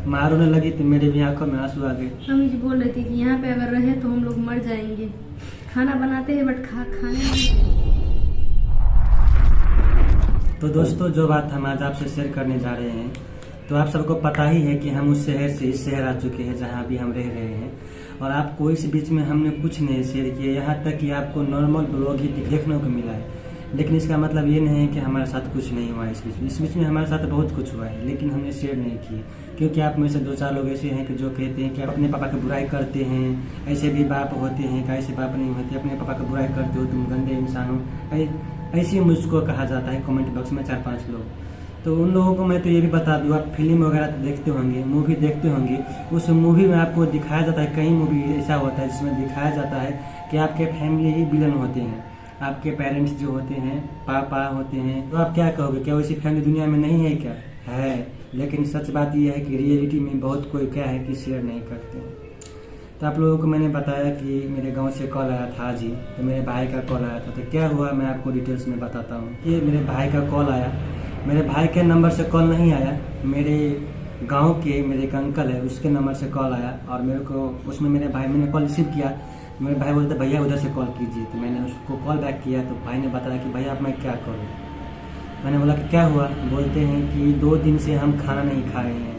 माँ रोने लगी तो मेरे भी आंखों में आंसू आ गए। मम्मी जी बोल रही थी कि यहाँ पे अगर रहे तो हम लोग मर जाएंगे। खाना बनाते हैं बट खाने नहीं। तो दोस्तों, जो बात हम आज आपसे शेयर करने जा रहे हैं, तो आप सबको पता ही है कि हम उस शहर से इस शहर आ चुके हैं जहाँ अभी हम रह रहे हैं, और आपको इस बीच में हमने कुछ नहीं शेयर किया, यहाँ तक कि आपको नॉर्मल ब्लॉग ही देखने को मिला है। लेकिन इसका मतलब ये नहीं है कि हमारे साथ कुछ नहीं हुआ है। इस बीच में हमारे साथ बहुत कुछ हुआ है, लेकिन हमने शेयर नहीं किए, क्योंकि आप में से 2-4 लोग ऐसे हैं कि जो कहते हैं कि आप अपने पापा की बुराई करते हैं, ऐसे भी बाप होते हैं, कैसे बाप नहीं होते, अपने पापा की बुराई करते हो, तुम गंदे इंसान हो, ऐसे मुझको कहा जाता है कमेंट बॉक्स में 4-5 लोग। तो उन लोगों को मैं तो ये भी बता दूँ, आप फिल्म वगैरह तो देखते होंगे, मूवी देखते होंगे, उस मूवी में आपको दिखाया जाता है, कई मूवी ऐसा होता है जिसमें दिखाया जाता है कि आपके फैमिली ही विलन होते हैं, आपके पेरेंट्स जो होते हैं, पापा होते हैं। तो आप क्या कहोगे, क्या वैसी फैमिली दुनिया में नहीं है क्या? है, लेकिन सच बात यह है कि रियलिटी में बहुत कोई क्या है कि शेयर नहीं करते हैं। तो आप लोगों को मैंने बताया कि मेरे गांव से कॉल आया था आज ही, तो मेरे भाई का कॉल आया था। तो क्या हुआ मैं आपको डिटेल्स में बताता हूँ। ये मेरे भाई का कॉल आया, मेरे भाई के नंबर से कॉल नहीं आया, मेरे गांव के मेरे एक अंकल है उसके नंबर से कॉल आया, और मेरे को उसमें मैंने कॉल रिसीव किया। मेरे भाई बोलते भैया उधर से कॉल कीजिए, तो मैंने उसको कॉल बैक किया। तो भाई ने बताया कि भैया अब मैं क्या करूँ। मैंने बोला कि क्या हुआ। बोलते हैं कि 2 दिन से हम खाना नहीं खाए हैं,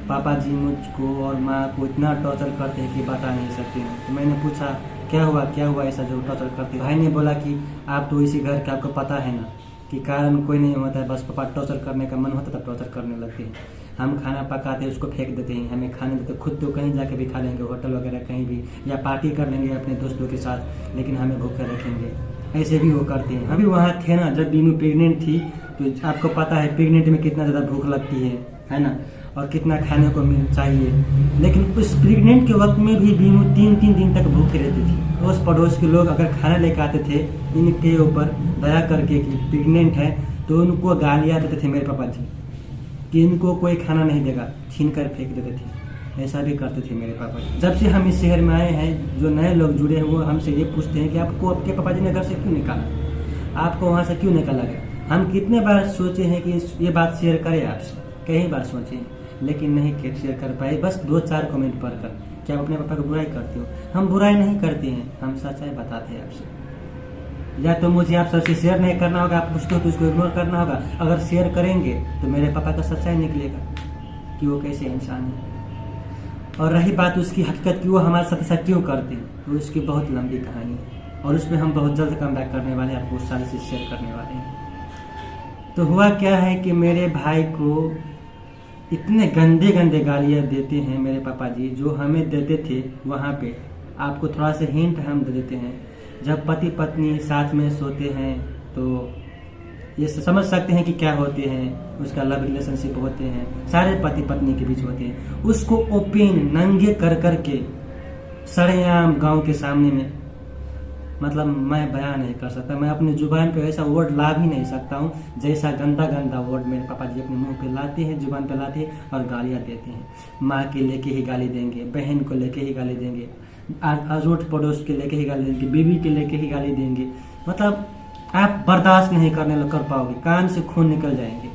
पापा जी मुझको और माँ को इतना टॉर्चर करते हैं कि बता नहीं सकते हैं। तो मैंने पूछा क्या हुआ ऐसा जो टॉर्चर करते। भाई ने बोला कि आप तो इसी घर के, आपको पता है ना कि कारण कोई नहीं होता है, बस पापा टॉर्चर करने का मन होता है तब टॉर्चर करने लगते हैं। हम खाना पकाते हैं उसको फेंक देते हैं, हमें खाने देते, खुद तो कहीं जाके भी खा लेंगे, होटल वगैरह कहीं भी, या पार्टी कर लेंगे अपने दोस्तों के साथ, लेकिन हमें भूखे रखेंगे। ऐसे भी वो करते हैं। अभी वहाँ थे ना जब बीनू प्रेग्नेंट थी, तो आपको पता है प्रेग्नेंट में कितना ज़्यादा भूख लगती है ना, और कितना खाने को चाहिए। लेकिन उस प्रेग्नेंट के वक्त में भी बीनू 3-3 दिन तक भूखे रहती थी। उस पड़ोस के लोग अगर खाना लेकर आते थे इनके ऊपर दया करके कि प्रेग्नेंट है, तो उनको गालियाँ देते थे मेरे पापा जी कि इनको कोई खाना नहीं देगा, छीन कर फेंक देते थे। ऐसा भी करते थे मेरे पापा जी। जब से हम इस शहर में आए हैं, जो नए लोग जुड़े हैं वो हमसे ये पूछते हैं कि आपको आपके पापा जी ने घर से क्यों निकाला, आपको वहाँ से क्यों निकाला गया। हम कितने बार सोचे हैं कि ये बात शेयर करें आपसे, कई बार सोचे हैं, लेकिन नहीं शेयर कर पाए। बस 2-4 कमेंट पढ़कर क्या आप अपने पापा की बुराई करते हो। हम बुराई नहीं करते हैं, हम सच्चाई बताते हैं आपसे। या तो मुझे आप सबसे शेयर नहीं करना होगा, आप पूछते हो तो उसको इग्नोर करना होगा। अगर शेयर करेंगे तो मेरे पापा का सच्चाई निकलेगा कि वो कैसे इंसान है। और रही बात उसकी हकीकत की वो हमारे साथ ऐसा क्यों करते हैं, तो उसकी बहुत लंबी कहानी है, और उसमें हम बहुत जल्द कम बैक करने वाले हैं, आपको सारी चीज़ शेयर करने वाले हैं। तो हुआ क्या है कि मेरे भाई को इतने गंदे गंदे गालियाँ देते हैं मेरे पापा जी, जो हमें देते थे वहाँ पे। आपको थोड़ा सा हिंट हम दे देते हैं। जब पति पत्नी साथ में सोते हैं तो ये समझ सकते हैं कि क्या होते हैं, उसका लव रिलेशनशिप होते हैं, सारे पति पत्नी के बीच होते हैं। उसको ओपन नंगे कर के सरेआम गांव के सामने में, मतलब मैं बयान नहीं कर सकता, मैं अपनी जुबान पे ऐसा वर्ड ला भी नहीं सकता हूँ जैसा गंदा गंदा वर्ड मेरे पापा जी अपने मुंह पे लाते हैं, जुबान पे लाते हैं और गालियाँ देते हैं। माँ के लेके ही गाली देंगे, बहन को लेके ही गाली देंगे, अड़ोस पड़ोस के लेके ही गाली देंगे, बीवी के लेके ही गाली देंगे। मतलब आप बर्दाश्त नहीं कर पाओगे, कान से खून निकल जाएंगे।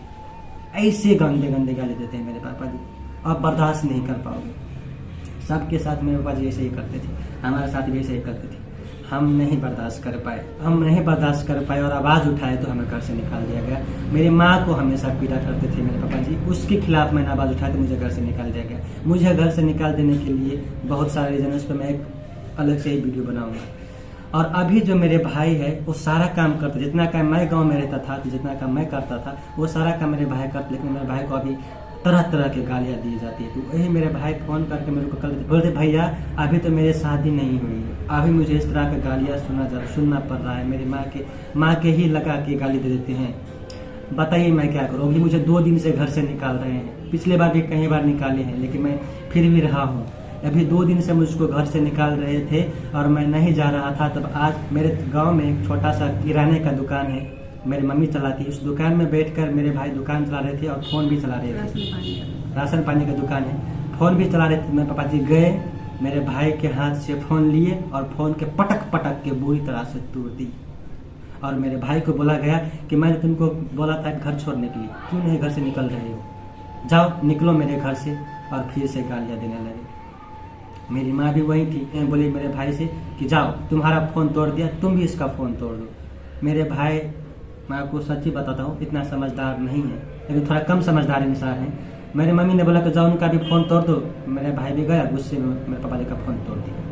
ऐसे गंदे गंदे गाली देते हैं मेरे पापा जी, आप बर्दाश्त नहीं कर पाओगे। सबके साथ मेरे पापा जी ऐसे ही करते थे, हमारे साथ भी ऐसे ही करते थे। हम नहीं बर्दाश्त कर पाए और आवाज़ उठाए तो हमें घर से निकाल दिया गया। मेरी माँ को हमेशा पीड़ा करते थे मेरे पापा जी, उसके खिलाफ मैंने आवाज़ उठाई तो मुझे घर से निकाल दिया गया। मुझे घर से निकाल देने के लिए बहुत सारे रीजन, उस पर मैं एक अलग से ही वीडियो बनाऊंगा। और अभी जो मेरे भाई है वो सारा काम करते, जितना काम मैं गाँव में रहता था तो जितना काम मैं करता था वो सारा काम मेरे भाई करते, लेकिन मेरे भाई को अभी तरह तरह की गालियाँ दी जाती है। तो वही मेरे भाई फ़ोन करके मेरे को कल बोलते भैया अभी तो मेरे शादी नहीं हुई है, अभी मुझे इस तरह की गालियाँ सुनना पड़ रहा है। मेरी माँ के ही लगा के गाली दे देते हैं। बताइए मैं क्या करूँ। अभी मुझे 2 दिन से घर से निकाल रहे हैं, पिछले बार भी कई बार निकाले हैं, लेकिन मैं फिर भी रहा हूँ। अभी 2 दिन से मुझको घर से निकाल रहे थे और मैं नहीं जा रहा था। तब आज मेरे गाँव में एक छोटा सा किराने का दुकान है, मेरी मम्मी चलाती, उस दुकान में बैठकर मेरे भाई दुकान चला रहे थे और फ़ोन भी चला रहे थे। राशन पानी का दुकान है, फ़ोन भी चला रहे थे। मेरे पापा जी गए, मेरे भाई के हाथ से फ़ोन लिए और फ़ोन के पटक के बुरी तरह से तोड़ दी। और मेरे भाई को बोला गया कि मैंने तुमको बोला था घर छोड़ने के लिए, क्यों नहीं घर से निकल रहे हो, जाओ निकलो मेरे घर से। और फिर से गालियाँ देने लगे। मेरी माँ भी वही थी, बोली मेरे भाई से कि जाओ तुम्हारा फ़ोन तोड़ दिया, तुम भी इसका फ़ोन तोड़ दो। मेरे भाई, मैं आपको सच्ची बताता हूँ, इतना समझदार नहीं है, लेकिन थोड़ा कम समझदार इंसान है। मेरी मम्मी ने बोला कि जाओ उनका भी फ़ोन तोड़ दो। मेरे भाई भी गया, गुस्से में मेरे पापा जी का फ़ोन तोड़ दिया।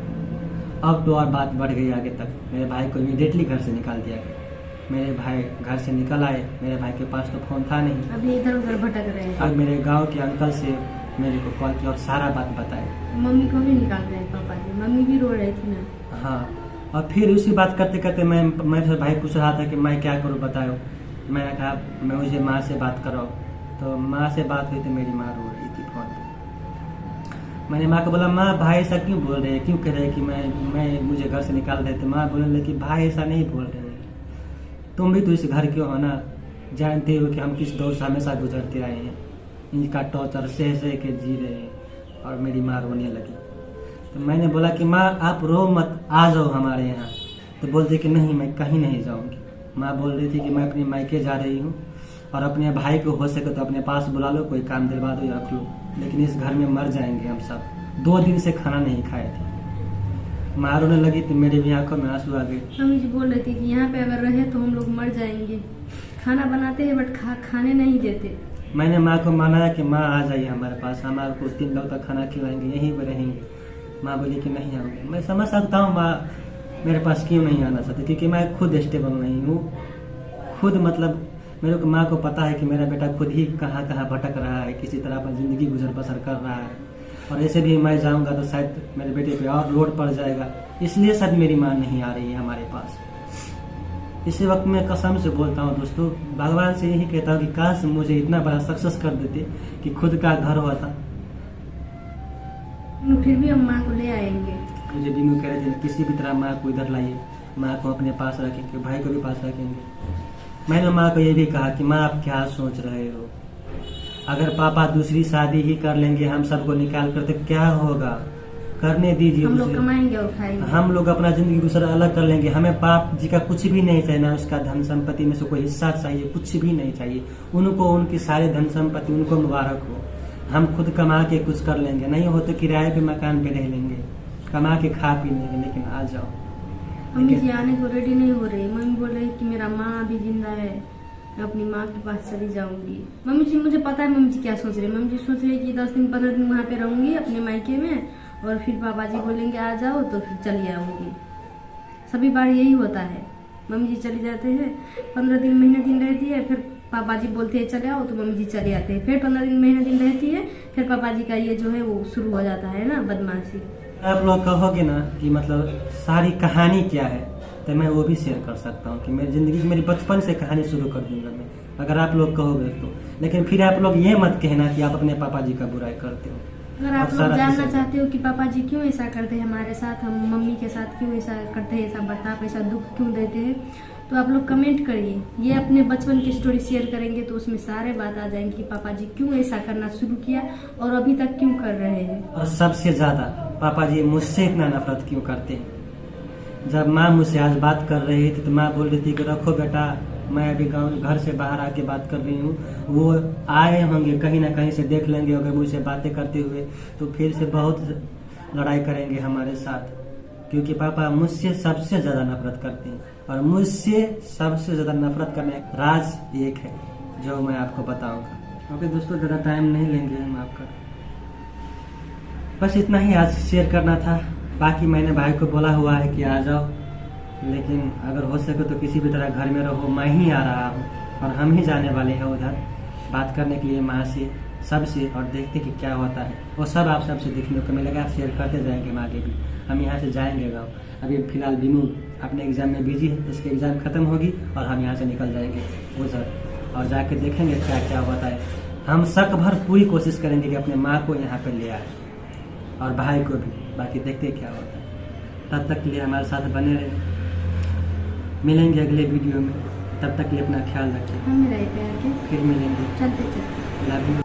अब तो और बात बढ़ गई आगे तक। मेरे भाई को इमीडिएटली घर से निकाल दिया गया। मेरे भाई घर से निकल आए, मेरे भाई के पास तो फ़ोन था नहीं। अभी इधर उधर भटक रहे हैं। अब मेरे गांव के अंकल से मेरे को कॉल किया और सारा बात बताए। मम्मी को भी निकाल रहे हैं पापा जी, मम्मी भी रो रही थी ना। हाँ, और फिर उसी बात करते करते मेरे भाई पूछ रहा था कि मैं क्या करूँ बताओ। मैंने कहा मैं मुझे माँ से बात कराओ। तो माँ से बात हुई तो मेरी माँ रो रही थी फ़ोन पे। मैंने माँ को बोला माँ भाई ऐसा क्यों बोल रहे हैं, क्यों कह रहे हैं कि मैं मुझे घर से निकाल रहे थे। माँ बोलने लगी भाई ऐसा नहीं बोल रहे हैं, तुम भी तो इस घर के हो ना, जानते हो कि हम किस दौर से हमेशा गुजरते आए हैं, इनका टॉर्चर सह के जी रहे हैं। और मेरी माँ रोने लगी। तो मैंने बोला कि माँ आप रो मत, आ जाओ हमारे यहाँ। तो बोलते कि नहीं मैं कहीं नहीं जाऊँगी। माँ बोल रही थी कि मैं अपने मायके जा रही हूँ और अपने भाई को हो सके तो अपने पास बुला लो, कोई काम दिलवा दो या रख लो, लेकिन इस घर में मर जाएंगे हम सब। 2 दिन से खाना नहीं खाए थे। माँ रोने लगी तो मेरे भी आंखों में आंसू आ गए। मम्मी जी बोल रही थी कि यहाँ पे अगर रहे तो हम लोग मर जाएंगे। खाना बनाते हैं बट खाने नहीं देते। मैंने माँ को मनाया कि माँ आ जाइए हमारे पास, हमारे को 3 लोग तक खाना खिलाएंगे, यहीं पर रहेंगे। माँ बोली कि नहीं आऊँगी। मैं समझ सकता हूँ माँ मेरे पास क्यों नहीं आना चाहती, क्योंकि मैं खुद स्टेबल नहीं हूँ। खुद मतलब मेरे को माँ को पता है कि मेरा बेटा खुद ही कहाँ कहाँ भटक रहा है, किसी तरह पर ज़िंदगी गुजर बसर कर रहा है, और ऐसे भी मैं जाऊँगा तो शायद मेरे बेटे पे और लोड पड़ जाएगा। इसलिए शायद मेरी माँ नहीं आ रही है हमारे पास। इसी वक्त मैं कसम से बोलता हूँ दोस्तों, भगवान से यही कहता हूँ कि काश मुझे इतना बड़ा सक्सेस कर देते कि खुद का घर होता। फिर भी हम माँ को ले आएंगे। मुझे बीनू कह रहे थे किसी भी तरह माँ को इधर लाइए, माँ को अपने पास रखेंगे, भाई को भी पास रखेंगे। मैंने माँ को ये भी कहा कि माँ आप क्या सोच रहे हो, अगर पापा दूसरी शादी ही कर लेंगे हम सबको निकाल कर तो क्या होगा, करने दीजिए। हम लोग कमाएंगे और खाएंगे, हम लोग अपना जिंदगी गुजर अलग कर लेंगे। हमें पाप जी का कुछ भी नहीं चाहिए, ना उसका धन संपत्ति में से कोई हिस्सा चाहिए, कुछ भी नहीं चाहिए। उनको उनकी सारे धन संपत्ति उनको मुबारक हो। हम खुद कमा के कुछ कर लेंगे, नहीं हो तो किराए पे मकान पे रह लेंगे, कमा के खा पी लेंगे, लेकिन आ जाओ। मम्मी जी आने को रेडी नहीं हो रही। मम्मी बोल रही कि मेरा माँ अभी जिंदा है, मैं अपनी माँ के पास चली जाऊंगी। मम्मी जी मुझे पता है मम्मी जी क्या सोच रही है। मम्मी जी सोच रही है कि 10 दिन 15 दिन वहाँ पे रहूंगी अपने मायके में, और फिर पापा जी बोलेंगे आ जाओ तो फिर चली आऊंगी। सभी बार यही होता है, मम्मी जी चली जाते हैं, 15 दिन महीने दिन रहती है, फिर पापा जी बोलते हैं चले आओ तो मम्मी जी चले आते हैं, फिर 15 दिन महीने दिन रहती है, फिर पापा जी का ये जो है वो शुरू हो जाता है ना बदमाशी। आप लोग कहोगे ना कि मतलब सारी कहानी क्या है, तो मैं वो भी शेयर कर सकता हूँ कि मेरी ज़िंदगी की मेरी बचपन से कहानी शुरू कर दूंगा मैं, अगर आप लोग कहोगे तो। लेकिन फिर आप लोग ये मत कहना कि आप अपने पापा जी का बुराई करते हो। अगर आप लोग जानना चाहते हो कि पापा जी क्यों ऐसा करते हैं हमारे साथ, हम मम्मी के साथ क्यों ऐसा करते हैं, ऐसा बर्ताव, ऐसा दुख क्यों देते हैं, तो आप लोग कमेंट करिए। ये अपने बचपन की स्टोरी शेयर करेंगे तो उसमें सारे बात आ जाएंगे कि पापा जी क्यों ऐसा करना शुरू किया और अभी तक क्यों कर रहे हैं। और सबसे ज़्यादा पापा जी मुझसे इतना नफरत क्यों करते हैं। जब माँ मुझसे आज बात कर रही थी तो माँ बोल रही थी कि रखो बेटा, मैं अभी घर से बाहर आके बात कर रही हूँ, वो आए होंगे कहीं ना कहीं से देख लेंगे, अगर मुझसे बातें करते हुए तो फिर से बहुत लड़ाई करेंगे हमारे साथ, क्योंकि पापा मुझसे सबसे ज़्यादा नफरत करते हैं। और मुझसे सबसे ज़्यादा नफरत करने का राज एक है जो मैं आपको बताऊंगा। ओके दोस्तों, ज़्यादा टाइम नहीं लेंगे हम आपका, बस इतना ही आज शेयर करना था। बाकी मैंने भाई को बोला हुआ है कि आ जाओ, लेकिन अगर हो सके तो किसी भी तरह घर में रहो। मैं ही आ रहा हूँ और हम ही जाने वाले हैं उधर बात करने के लिए माँ से, सबसे, और देखते कि क्या होता है। वो सब आप सबसे देखने को मिलेगा, शेयर करते जाएंगे हम आगे भी। हम यहाँ से जाएंगे गाँव। अभी फिलहाल बीनू अपने एग्ज़ाम में बिजी है, उसकी एग्ज़ाम ख़त्म होगी और हम यहाँ से निकल जाएंगे उधर और जाके देखेंगे क्या क्या होता है। हम शक भर पूरी कोशिश करेंगे कि अपने माँ को यहाँ पर ले आए और भाई को भी। बाकी देखते क्या होता है। तब तक के लिए हमारे साथ बने रहे, मिलेंगे अगले वीडियो में। तब तक के लिए अपना ख्याल रखिए, हम मेरा प्यार के फिर मिलेंगे। चलते चलते लव यू।